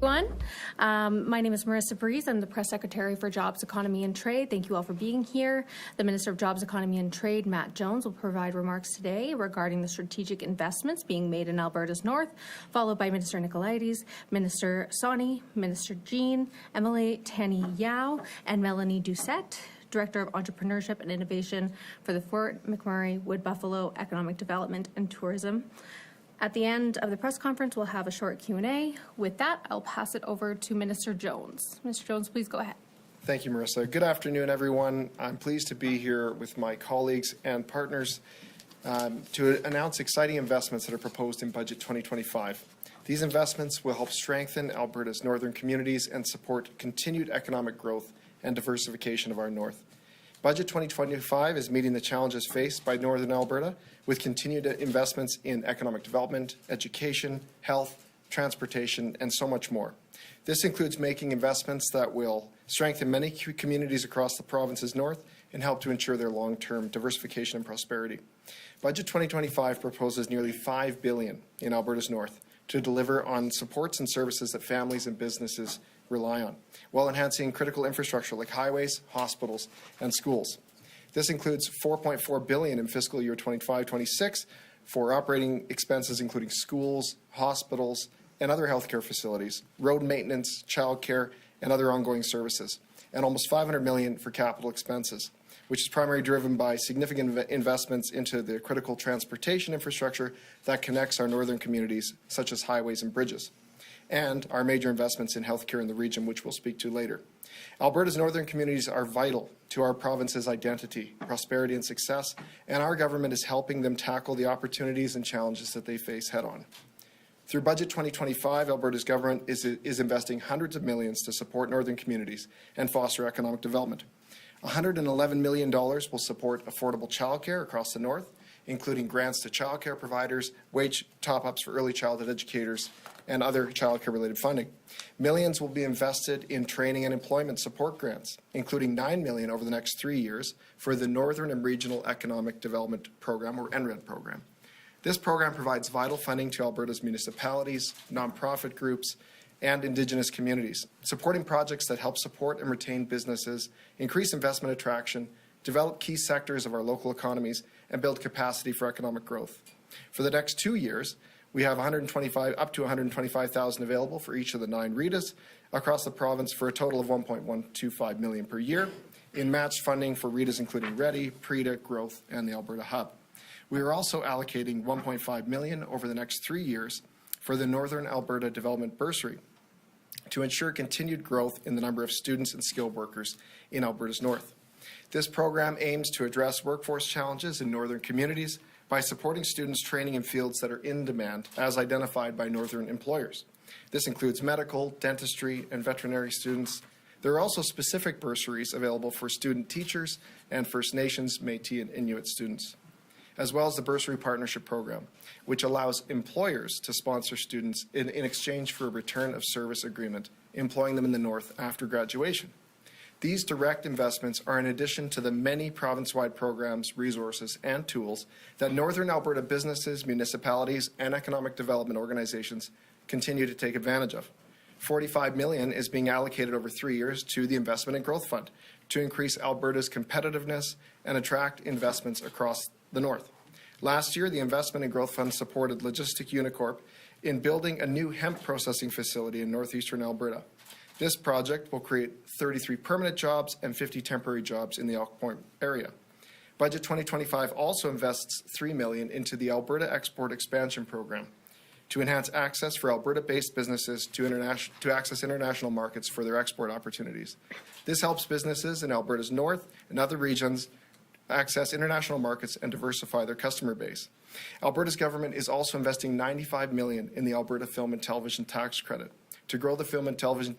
Everyone. My name is Marissa Breeze. I'm the Press Secretary for Jobs, Economy and Trade. Thank you all for being here. The Minister of Jobs, Economy and Trade, Matt Jones, will provide remarks today regarding the strategic investments being made in Alberta's north, followed by Minister Nicolaides, Minister Soni, Minister Jean, Emily Tani Yao, and Melanie Doucette, Director of Entrepreneurship and Innovation for the Fort McMurray Wood Buffalo Economic Development and Tourism. At the end of the press conference, we'll have a short Q&A. With that, I'll pass it over to Minister Jones. Mr. Jones, please go ahead. Thank you, Marissa. Good afternoon, everyone. I'm pleased to be here with my colleagues and partners to announce exciting investments that are proposed in Budget 2025. These investments will help strengthen Alberta's northern communities and support continued economic growth and diversification of our north. Budget 2025 is meeting the challenges faced by Northern Alberta with continued investments in economic development, education, health, transportation, and so much more. This includes making investments that will strengthen many communities across the province's north and help to ensure their long-term diversification and prosperity. Budget 2025 proposes nearly $5 billion in Alberta's north to deliver on supports and services that families and businesses rely on, while enhancing critical infrastructure like highways, hospitals, and schools. This includes $4.4 billion in fiscal year 25-26 for operating expenses including schools, hospitals, and other healthcare facilities, road maintenance, childcare, and other ongoing services, and almost $500 million for capital expenses, which is primarily driven by significant investments into the critical transportation infrastructure that connects our northern communities, such as highways and bridges, and our major investments in healthcare in the region, which we'll speak to later. Alberta's northern communities are vital to our province's identity, prosperity, and success, and our government is helping them tackle the opportunities and challenges that they face head-on. Through Budget 2025, Alberta's government is investing hundreds of millions to support northern communities and foster economic development. $111 million will support affordable childcare across the north, including grants to childcare providers, wage top-ups for early childhood educators, and other childcare-related funding. Millions will be invested in training and employment support grants, including $9 million over the next 3 years for the Northern and Regional Economic Development Program, or NRED program. This program provides vital funding to Alberta's municipalities, nonprofit groups, and Indigenous communities, supporting projects that help support and retain businesses, increase investment attraction, develop key sectors of our local economies, and build capacity for economic growth. For the next 2 years, we have up to $125,000 available for each of the 9 REDAs across the province for a total of $1.125 million per year in matched funding for REDAs including READY, PREDA, Growth, and the Alberta Hub. We are also allocating $1.5 million over the next 3 years for the Northern Alberta Development Bursary to ensure continued growth in the number of students and skilled workers in Alberta's north. This program aims to address workforce challenges in northern communities by supporting students training in fields that are in demand as identified by northern employers. This includes medical, dentistry, and veterinary students. There are also specific bursaries available for student teachers and First Nations, Métis, and Inuit students, as well as the Bursary Partnership Program, which allows employers to sponsor students in exchange for a return of service agreement, employing them in the north after graduation. These direct investments are in addition to the many province-wide programs, resources, and tools that Northern Alberta businesses, municipalities, and economic development organizations continue to take advantage of. $45 million is being allocated over 3 years to the Investment and Growth Fund to increase Alberta's competitiveness and attract investments across the north. Last year, the Investment and Growth Fund supported Logistic Unicorp in building a new hemp processing facility in northeastern Alberta. This project will create 33 permanent jobs and 50 temporary jobs in the Elk Point area. Budget 2025 also invests $3 million into the Alberta Export Expansion Program to enhance access for Alberta-based businesses to access international markets for their export opportunities. This helps businesses in Alberta's north and other regions access international markets and diversify their customer base. Alberta's government is also investing $95 million in the Alberta Film and Television Tax Credit to grow the film and television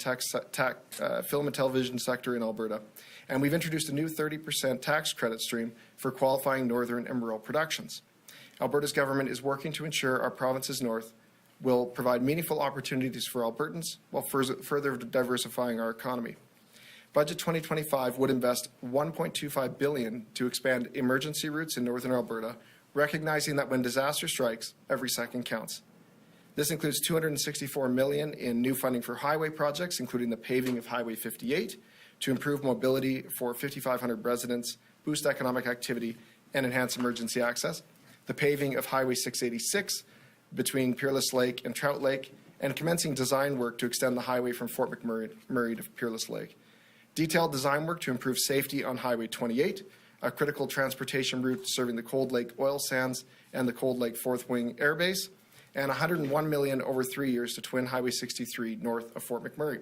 sector in Alberta. And we've introduced a new 30% tax credit stream for qualifying northern and rural productions. Alberta's government is working to ensure our province's north will provide meaningful opportunities for Albertans while further diversifying our economy. Budget 2025 would invest $1.25 billion to expand emergency routes in northern Alberta, recognizing that when disaster strikes, every second counts. This includes $264 million in new funding for highway projects, including the paving of Highway 58, to improve mobility for 5,500 residents, boost economic activity, and enhance emergency access. The paving of Highway 686 between Peerless Lake and Trout Lake, and commencing design work to extend the highway from Fort McMurray to Peerless Lake. Detailed design work to improve safety on Highway 28, a critical transportation route serving the Cold Lake oil sands and the Cold Lake Fourth Wing Air Base, and $101 million over 3 years to twin Highway 63 north of Fort McMurray.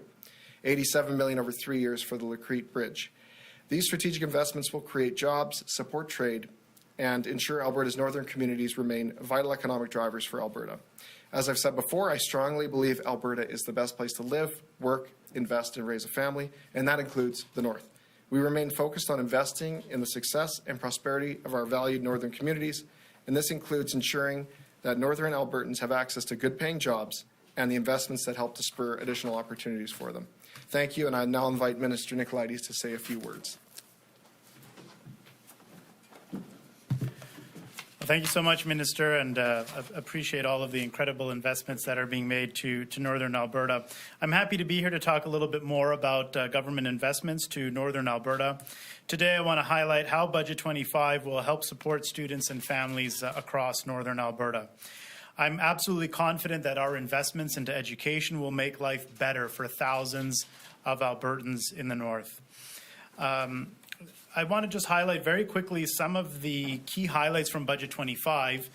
$87 million over 3 years for the Lacrete Bridge. These strategic investments will create jobs, support trade, and ensure Alberta's northern communities remain vital economic drivers for Alberta. As I've said before, I strongly believe Alberta is the best place to live, work, invest, and raise a family, and that includes the North. We remain focused on investing in the success and prosperity of our valued northern communities, and this includes ensuring that northern Albertans have access to good-paying jobs and the investments that help to spur additional opportunities for them. Thank you, and I now invite Minister Nicolaides to say a few words. Well, thank you so much, Minister, and appreciate all of the incredible investments that are being made to Northern Alberta. I'm happy to be here to talk a little bit more about government investments to Northern Alberta. Today, I want to highlight how Budget 25 will help support students and families across Northern Alberta. I'm absolutely confident that our investments into education will make life better for thousands of Albertans in the North. I want to just highlight very quickly some of the key highlights from Budget 25.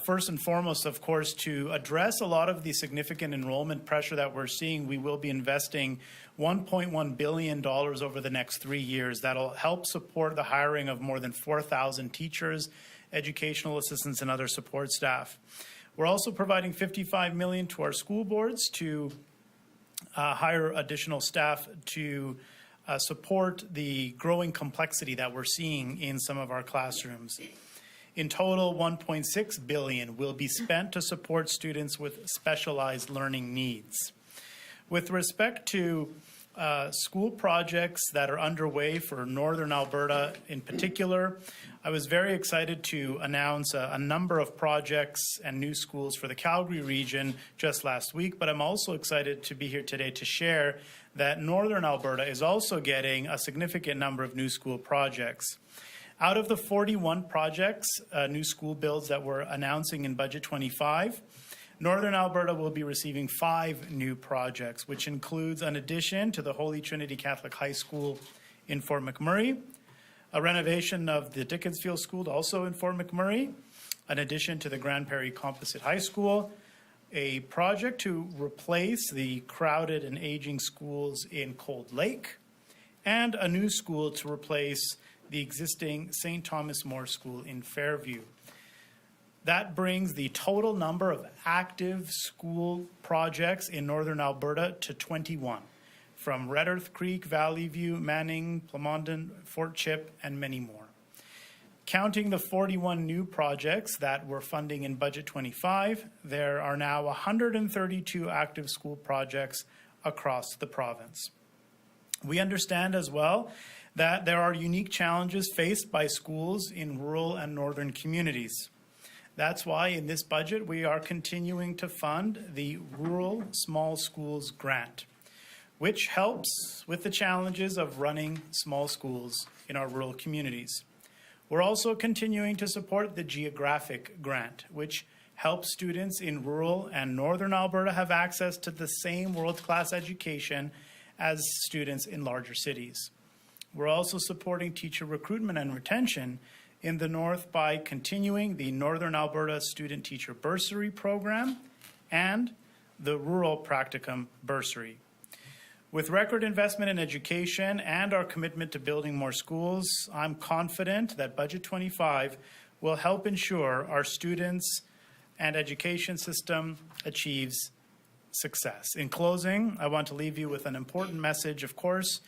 First and foremost, of course, to address a lot of the significant enrollment pressure that we're seeing, we will be investing $1.1 billion over the next 3 years. That'll help support the hiring of more than 4,000 teachers, educational assistants, and other support staff. We're also providing $55 million to our school boards to hire additional staff to support the growing complexity that we're seeing in some of our classrooms. In total, $1.6 billion will be spent to support students with specialized learning needs. With respect to school projects that are underway for Northern Alberta in particular, I was very excited to announce a number of projects and new schools for the Calgary region just last week, but I'm also excited to be here today to share that Northern Alberta is also getting a significant number of new school projects. Out of the 41 projects, new school builds that we're announcing in Budget 25, Northern Alberta will be receiving 5 new projects, which includes an addition to the Holy Trinity Catholic High School in Fort McMurray, a renovation of the Dickensfield School also in Fort McMurray, an addition to the Grand Prairie Composite High School, a project to replace the crowded and aging schools in Cold Lake, and a new school to replace the existing St. Thomas More School in Fairview. That brings the total number of active school projects in Northern Alberta to 21, from Red Earth Creek, Valley View, Manning, Plamondon, Fort Chip, and many more. Counting the 41 new projects that we're funding in Budget 25, there are now 132 active school projects across the province. We understand as well that there are unique challenges faced by schools in rural and northern communities. That's why in this budget we are continuing to fund the Rural Small Schools Grant, which helps with the challenges of running small schools in our rural communities. We're also continuing to support the Geographic Grant, which helps students in rural and northern Alberta have access to the same world-class education as students in larger cities. We're also supporting teacher recruitment and retention in the North by continuing the Northern Alberta Student Teacher Bursary Program and the Rural Practicum Bursary. With record investment in education and our commitment to building more schools, I'm confident that Budget 25 will help ensure our students and education system achieves success. In closing, I want to leave you with an important message. Of course,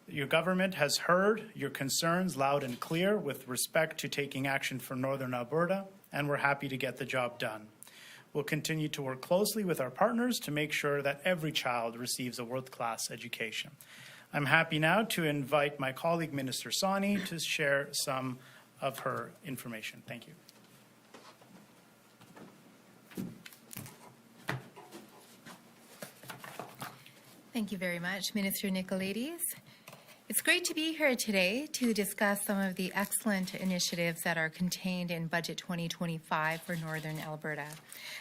your government has heard your concerns loud and clear with respect to taking action for Northern Alberta, and we're happy to get the job done. We'll continue to work closely with our partners to make sure that every child receives a world-class education. I'm happy now to invite my colleague, Minister Sawhney, to share some of her information. Thank you. Thank you very much, Minister Nicolaides. It's great to be here today to discuss some of the excellent initiatives that are contained in Budget 2025 for Northern Alberta.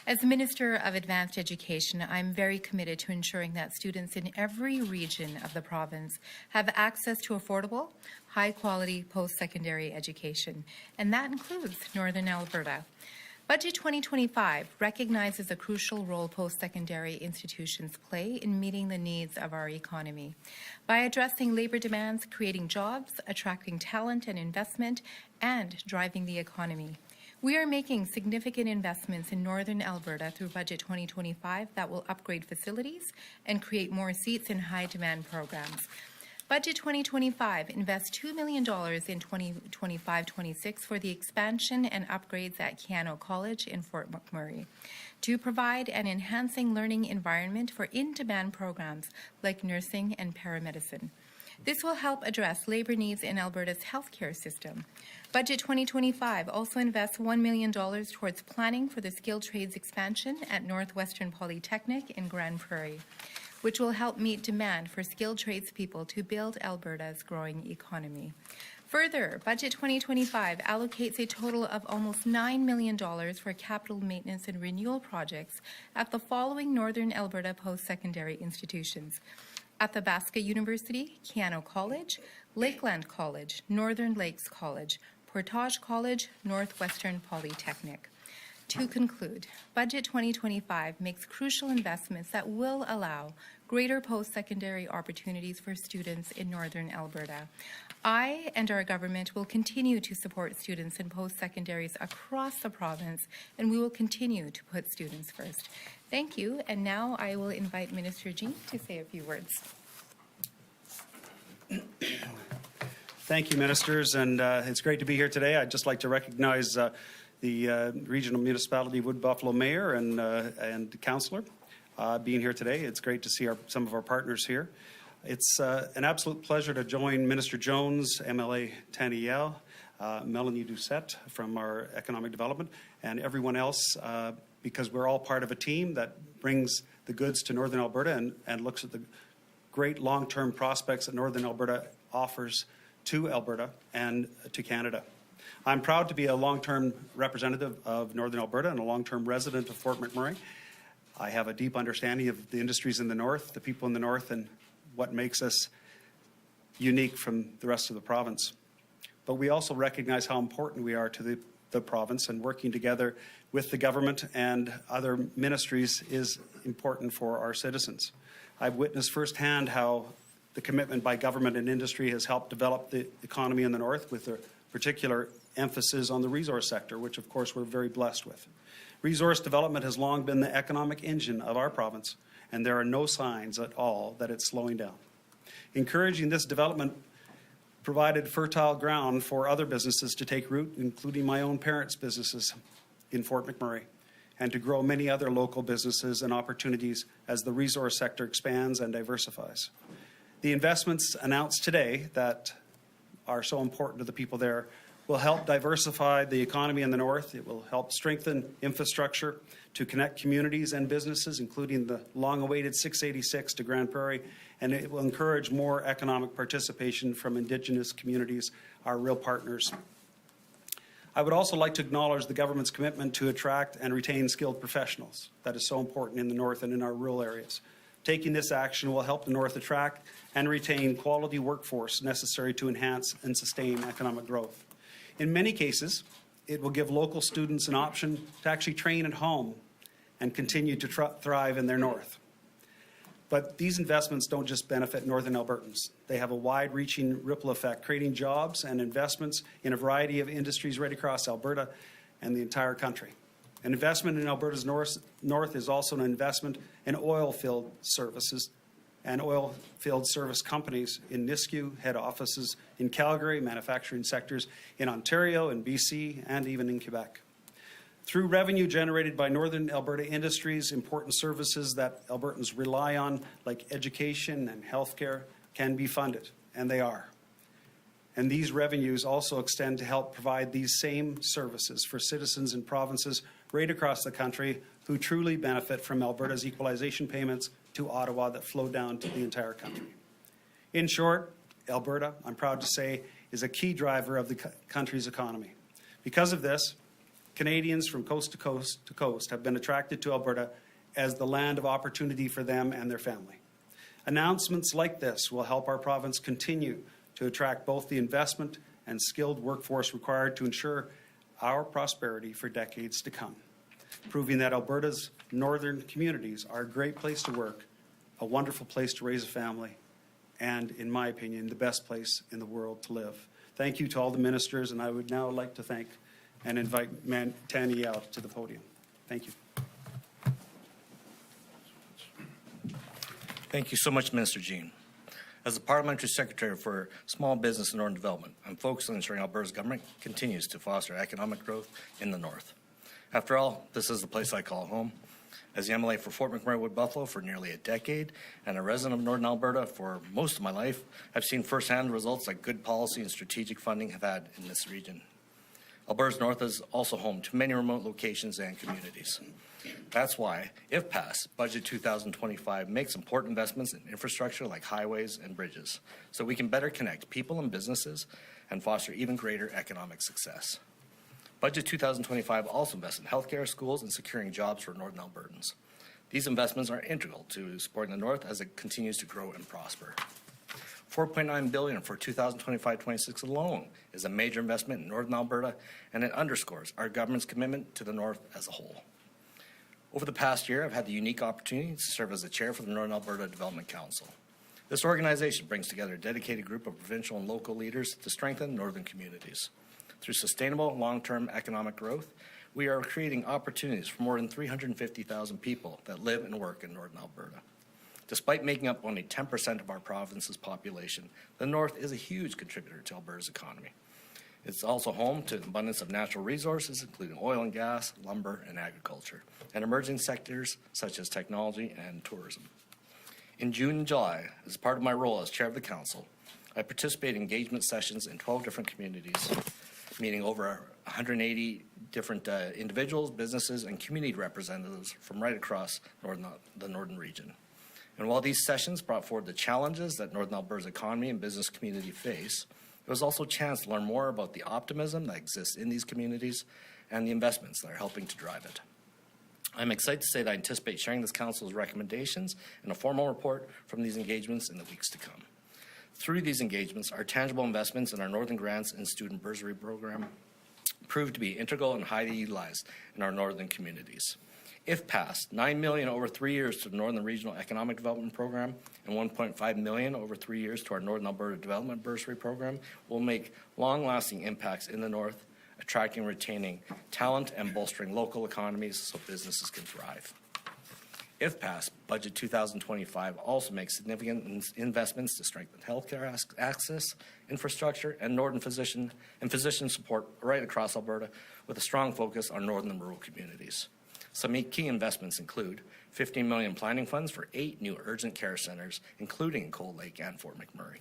As Minister of Advanced Education, I'm very committed to ensuring that students in every region of the province have access to affordable, high-quality post-secondary education, and that includes Northern Alberta. Budget 2025 recognizes the crucial role post-secondary institutions play in meeting the needs of our economy. By addressing labor demands, creating jobs, attracting talent and investment, and driving the economy. We are making significant investments in Northern Alberta through Budget 2025 that will upgrade facilities and create more seats in high-demand programs. Budget 2025 invests $2 million in 2025-26 for the expansion and upgrades at Keano College in Fort McMurray to provide an enhancing learning environment for in-demand programs like nursing and paramedicine. This will help address labor needs in Alberta's healthcare system. Budget 2025 also invests $1 million towards planning for the skilled trades expansion at Northwestern Polytechnic in Grand Prairie, which will help meet demand for skilled tradespeople to build Alberta's growing economy. Further, Budget 2025 allocates a total of almost $9 million for capital maintenance and renewal projects at the following Northern Alberta post-secondary institutions: Athabasca University, Keano College, Lakeland College, Northern Lakes College, Portage College, Northwestern Polytechnic. To conclude, Budget 2025 makes crucial investments that will allow greater post-secondary opportunities for students in Northern Alberta. I and our government will continue to support students in post-secondaries across the province, and we will continue to put students first. Thank you, and now I will invite Minister Jean to say a few words. Thank you, ministers, and it's great to be here today. I'd just like to recognize the Regional Municipality Wood Buffalo Mayor and Councillor being here today. It's great to see some of our partners here. It's an absolute pleasure to join Minister Jones, MLA Taniel, Melanie Doucette from our Economic Development, and everyone else, because we're all part of a team that brings the goods to Northern Alberta and looks at the great long-term prospects that Northern Alberta offers to Alberta and to Canada. I'm proud to be a long-term representative of Northern Alberta and a long-term resident of Fort McMurray. I have a deep understanding of the industries in the north, the people in the north, and what makes us unique from the rest of the province. But we also recognize how important we are to the province, and working together with the government and other ministries is important for our citizens. I've witnessed firsthand how the commitment by government and industry has helped develop the economy in the north, with a particular emphasis on the resource sector, which of course we're very blessed with. Resource development has long been the economic engine of our province, and there are no signs at all that it's slowing down. Encouraging this development provided fertile ground for other businesses to take root, including my own parents' businesses in Fort McMurray, and to grow many other local businesses and opportunities as the resource sector expands and diversifies. The investments announced today that are so important to the people there will help diversify the economy in the north. It will help strengthen infrastructure to connect communities and businesses, including the long-awaited 686 to Grand Prairie, and it will encourage more economic participation from Indigenous communities, our real partners. I would also like to acknowledge the government's commitment to attract and retain skilled professionals. That is so important in the north and in our rural areas. Taking this action will help the north attract and retain quality workforce necessary to enhance and sustain economic growth. In many cases, it will give local students an option to actually train at home and continue to thrive in their north. But these investments don't just benefit Northern Albertans. They have a wide-reaching ripple effect, creating jobs and investments in a variety of industries right across Alberta and the entire country. An investment in Alberta's north is also an investment in oil field services and oil field service companies in Nisku, head offices in Calgary, manufacturing sectors in Ontario and BC, and even in Quebec. Through revenue generated by Northern Alberta industries, important services that Albertans rely on, like education and healthcare, can be funded, and they are. And these revenues also extend to help provide these same services for citizens in provinces right across the country who truly benefit from Alberta's equalization payments, to Ottawa that flow down to the entire country. In short, Alberta, I'm proud to say, is a key driver of the country's economy. Because of this, Canadians from coast to coast to coast have been attracted to Alberta as the land of opportunity for them and their family. Announcements like this will help our province continue to attract both the investment and skilled workforce required to ensure our prosperity for decades to come, proving that Alberta's northern communities are a great place to work, a wonderful place to raise a family, and, in my opinion, the best place in the world to live. Thank you to all the ministers, and I would now like to thank and invite Tanya Yao to the podium. Thank you. Thank you so much, Minister Jean. As the Parliamentary Secretary for Small Business and Northern Development, I'm focused on ensuring Alberta's government continues to foster economic growth in the North. After all, this is the place I call home. As the MLA for Fort McMurray Wood Buffalo for nearly a decade and a resident of Northern Alberta for most of my life, I've seen firsthand the results that good policy and strategic funding have had in this region. Alberta's North is also home to many remote locations and communities. That's why, if passed, Budget 2025 makes important investments in infrastructure like highways and bridges, so we can better connect people and businesses and foster even greater economic success. Budget 2025 also invests in healthcare, schools, and securing jobs for Northern Albertans. These investments are integral to supporting the North as it continues to grow and prosper. $4.9 billion for 2025-26 alone is a major investment in Northern Alberta, and it underscores our government's commitment to the North as a whole. Over the past year, I've had the unique opportunity to serve as the chair for the Northern Alberta Development Council. This organization brings together a dedicated group of provincial and local leaders to strengthen northern communities. Through sustainable long-term economic growth, we are creating opportunities for more than 350,000 people that live and work in Northern Alberta. Despite making up only 10% of our province's population, the North is a huge contributor to Alberta's economy. It's also home to an abundance of natural resources, including oil and gas, lumber, and agriculture, and emerging sectors such as technology and tourism. In June and July, as part of my role as chair of the council, I participated in engagement sessions in 12 different communities, meeting over 180 different individuals, businesses, and community representatives from right across the northern region. And while these sessions brought forward the challenges that Northern Alberta's economy and business community face, it was also a chance to learn more about the optimism that exists in these communities and the investments that are helping to drive it. I'm excited to say that I anticipate sharing this council's recommendations in a formal report from these engagements in the weeks to come. Through these engagements, our tangible investments in our Northern Grants and Student Bursary Program proved to be integral and highly utilized in our northern communities. If passed, $9 million over 3 years to the Northern Regional Economic Development Program and $1.5 million over 3 years to our Northern Alberta Development Bursary Program will make long-lasting impacts in the North, attracting and retaining talent and bolstering local economies so businesses can thrive. If passed, Budget 2025 also makes significant investments to strengthen healthcare access, infrastructure, and northern physician support right across Alberta, with a strong focus on northern and rural communities. Some key investments include $15 million planning funds for 8 new urgent care centers, including in Cold Lake and Fort McMurray.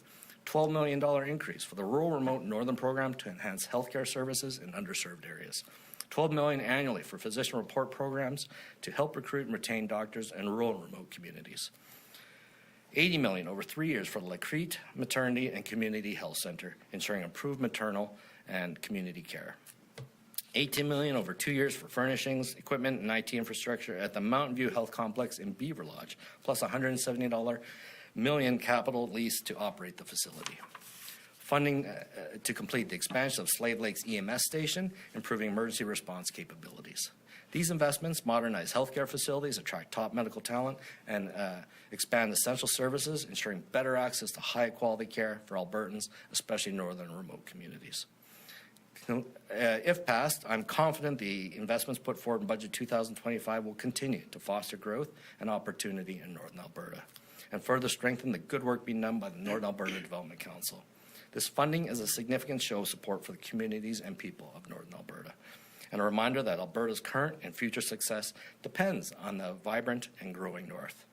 $12 million increase for the Rural Remote Northern Program to enhance healthcare services in underserved areas. $12 million annually for physician report programs to help recruit and retain doctors in rural and remote communities. $80 million over 3 years for the Lacrete Maternity and Community Health Center, ensuring improved maternal and community care. $18 million over 2 years for furnishings, equipment, and IT infrastructure at the Mountain View Health Complex in Beaver Lodge, plus $170 million capital lease to operate the facility. Funding to complete the expansion of Slave Lake's EMS station, improving emergency response capabilities. These investments modernize healthcare facilities, attract top medical talent, and expand essential services, ensuring better access to high-quality care for Albertans, especially northern and remote communities. If passed, I'm confident the investments put forward in Budget 2025 will continue to foster growth and opportunity in Northern Alberta and further strengthen the good work being done by the Northern Alberta Development Council. This funding is a significant show of support for the communities and people of Northern Alberta, and a reminder that Alberta's current and future success depends on the vibrant and growing North.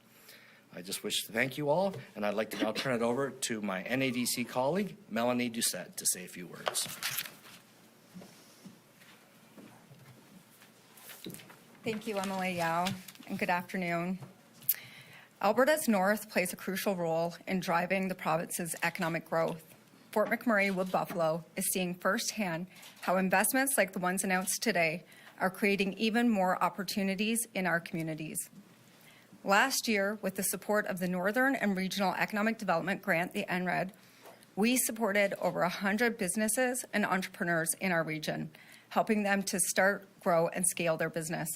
I just wish to thank you all, and I'd like to now turn it over to my NADC colleague, Melanie Doucette, to say a few words. Thank you, MLA Yao, and good afternoon. Alberta's north plays a crucial role in driving the province's economic growth. Fort McMurray Wood Buffalo is seeing firsthand how investments like the ones announced today are creating even more opportunities in our communities. Last year, with the support of the Northern and Regional Economic Development Grant, the NRED, we supported over 100 businesses and entrepreneurs in our region, helping them to start, grow, and scale their business.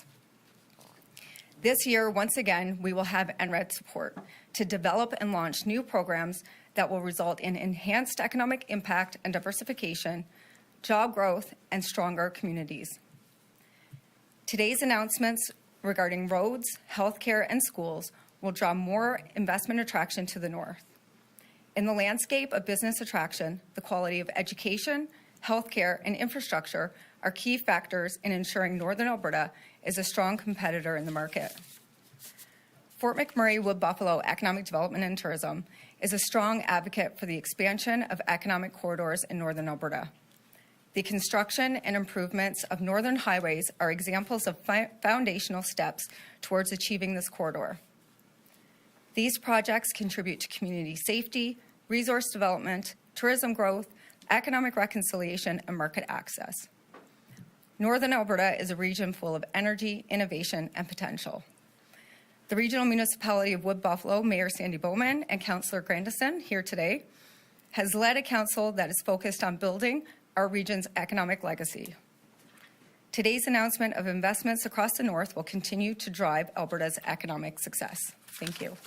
This year, once again, we will have NRED support to develop and launch new programs that will result in enhanced economic impact and diversification, job growth, and stronger communities. Today's announcements regarding roads, healthcare, and schools will draw more investment attraction to the north. In the landscape of business attraction, the quality of education, healthcare, and infrastructure are key factors in ensuring Northern Alberta is a strong competitor in the market. Fort McMurray Wood Buffalo Economic Development and Tourism is a strong advocate for the expansion of economic corridors in Northern Alberta. The construction and improvements of northern highways are examples of foundational steps towards achieving this corridor. These projects contribute to community safety, resource development, tourism growth, economic reconciliation, and market access. Northern Alberta is a region full of energy, innovation, and potential. The Regional Municipality of Wood Buffalo, Mayor Sandy Bowman and Councillor Grandison here today, has led a council that is focused on building our region's economic legacy. Today's announcement of investments across the north will continue to drive Alberta's economic success. Thank you.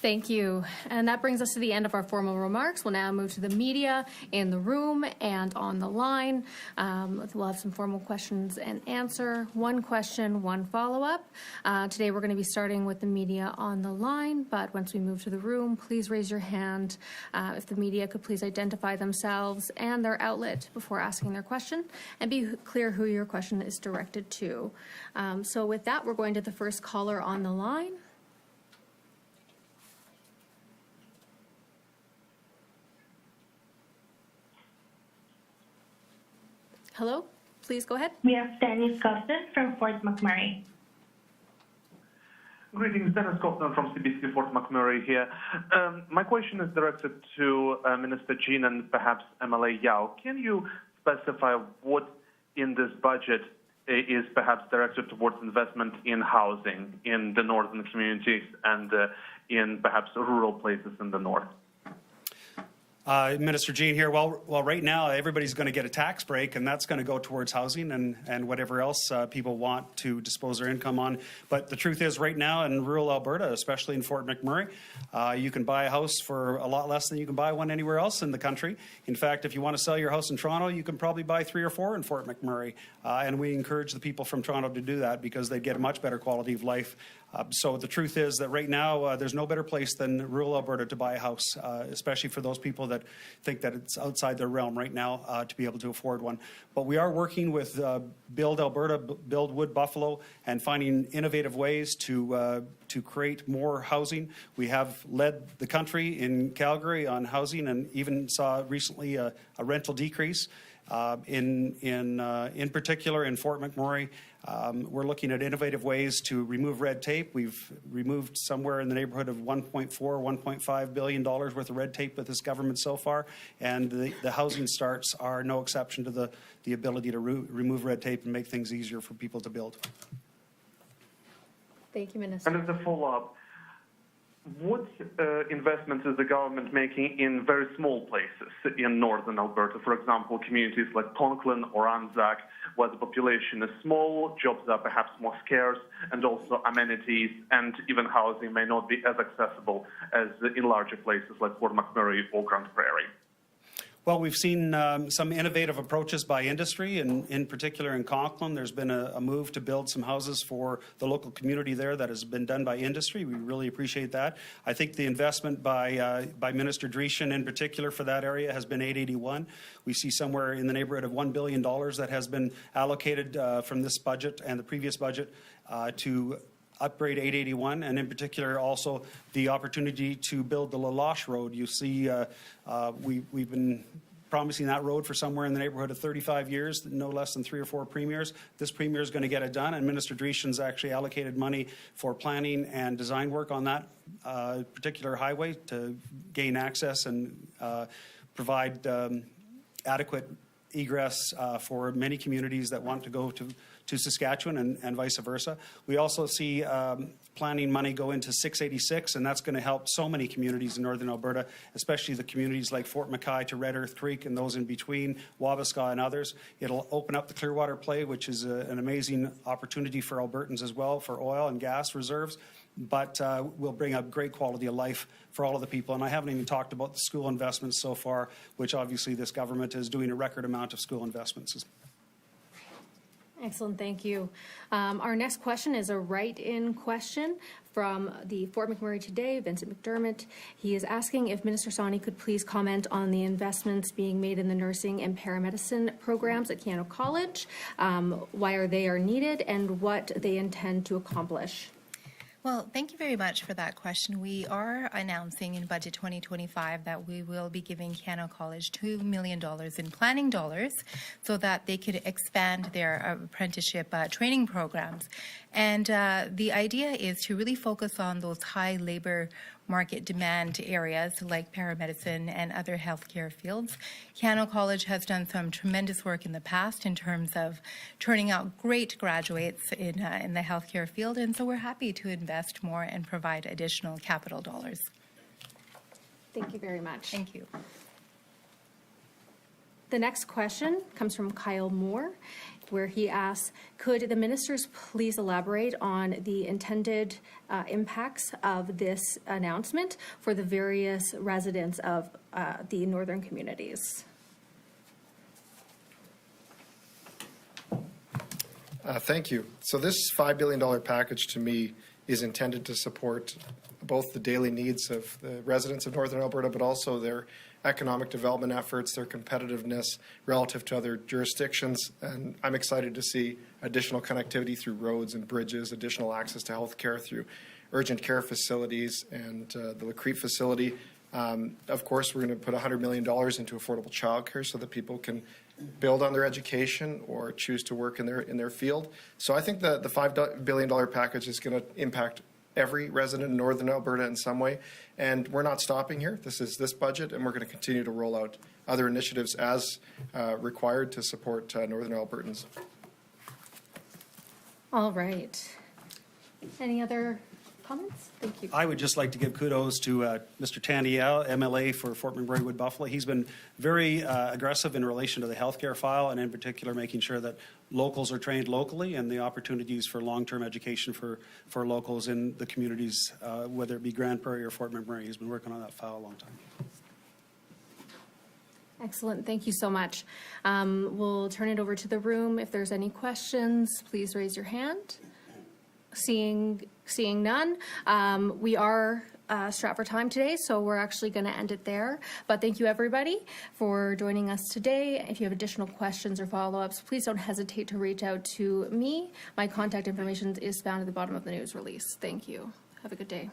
Thank you. And that brings us to the end of our formal remarks. We'll now move to the media in the room and on the line. We'll have some formal questions and answer. One question, one follow-up. Today we're going to be starting with the media on the line, but once we move to the room, please raise your hand if the media could please identify themselves and their outlet before asking their question, and be clear who your question is directed to. So with that, we're going to the first caller on the line. Hello, please go ahead. We have Dennis Costin from Fort McMurray. Greetings, Dennis Costin from CBC Fort McMurray here. My question is directed to Minister Jean and perhaps MLA Yao. Can you specify what in this budget is perhaps directed towards investment in housing in the northern communities and in perhaps rural places in the north? Minister Jean here. Well, right now everybody's going to get a tax break, and that's going to go towards housing and whatever else people want to dispose their income on. But the truth is, right now in rural Alberta, especially in Fort McMurray, you can buy a house for a lot less than you can buy one anywhere else in the country. In fact, if you want to sell your house in Toronto, you can probably buy 3 or 4 in Fort McMurray. And we encourage the people from Toronto to do that because they get a much better quality of life. So the truth is that right now there's no better place than rural Alberta to buy a house, especially for those people that think that it's outside their realm right now to be able to afford one. But we are working with Build Alberta, Build Wood Buffalo, and finding innovative ways to create more housing. We have led the country in Calgary on housing, and even saw recently a rental decrease. In particular, in Fort McMurray, we're looking at innovative ways to remove red tape. We've removed somewhere in the neighborhood of $1.4, $1.5 billion worth of red tape with this government so far, and the housing starts are no exception to the ability to remove red tape and make things easier for people to build. Thank you, Minister. And as a follow-up, what investments is the government making in very small places in northern Alberta? For example, communities like Conklin or Anzac, where the population is small, jobs are perhaps more scarce, and also amenities and even housing may not be as accessible as in larger places like Fort McMurray or Grand Prairie. Well, we've seen some innovative approaches by industry, and in particular in Conklin, there's been a move to build some houses for the local community there that has been done by industry. We really appreciate that. I think the investment by Minister Dreeshen in particular for that area has been 881. We see somewhere in the neighborhood of $1 billion that has been allocated from this budget and the previous budget to upgrade 881, and in particular also the opportunity to build the La Loche Road. You see we've been promising that road for somewhere in the neighborhood of 35 years, no less than 3 or 4 premiers. This premier is going to get it done, and Minister Dreeshen's actually allocated money for planning and design work on that particular highway to gain access and provide adequate egress for many communities that want to go to Saskatchewan and vice versa. We also see planning money go into 686, and that's going to help so many communities in northern Alberta, especially the communities like Fort McKay to Red Earth Creek and those in between, Wabasca and others. It'll open up the Clearwater Play, which is an amazing opportunity for Albertans as well for oil and gas reserves, but will bring up great quality of life for all of the people. And I haven't even talked about the school investments so far, which obviously this government is doing a record amount of school investments. Excellent, thank you. Our next question is a write-in question from the Fort McMurray Today, Vincent McDermott. He is asking if Minister Sawney could please comment on the investments being made in the nursing and paramedicine programs at Keano College, why they are needed, and what they intend to accomplish. Well, thank you very much for that question. We are announcing in Budget 2025 that we will be giving Keano College $2 million in planning dollars so that they could expand their apprenticeship training programs. And the idea is to really focus on those high labor market demand areas like paramedicine and other healthcare fields. Keano College has done some tremendous work in the past in terms of turning out great graduates in the healthcare field, and so we're happy to invest more and provide additional capital dollars. Thank you very much. Thank you. The next question comes from Kyle Moore, where he asks, could the ministers please elaborate on the intended impacts of this announcement for the various residents of the northern communities? Thank you. So this $5 billion package to me is intended to support both the daily needs of the residents of northern Alberta, but also their economic development efforts, their competitiveness relative to other jurisdictions. And I'm excited to see additional connectivity through roads and bridges, additional access to health care through urgent care facilities and the Lacrete facility. Of course, we're going to put $100 million into affordable childcare so that people can build on their education or choose to work in their field. So I think that the $5 billion package is going to impact every resident in northern Alberta in some way. And we're not stopping here. This is this budget, and we're going to continue to roll out other initiatives as required to support northern Albertans. All right. Any other comments? Thank you. I would just like to give kudos to Mr. Taniel, MLA for Fort McMurray Wood Buffalo. He's been very aggressive in relation to the healthcare file, and in particular making sure that locals are trained locally and the opportunities for long-term education for locals in the communities, whether it be Grand Prairie or Fort McMurray. He's been working on that file a long time. Excellent. Thank you so much. We'll turn it over to the room. If there's any questions, please raise your hand. Seeing none, we are strapped for time today, so we're actually going to end it there. But thank you, everybody, for joining us today. If you have additional questions or follow-ups, please don't hesitate to reach out to me. My contact information is found at the bottom of the news release. Thank you. Have a good day.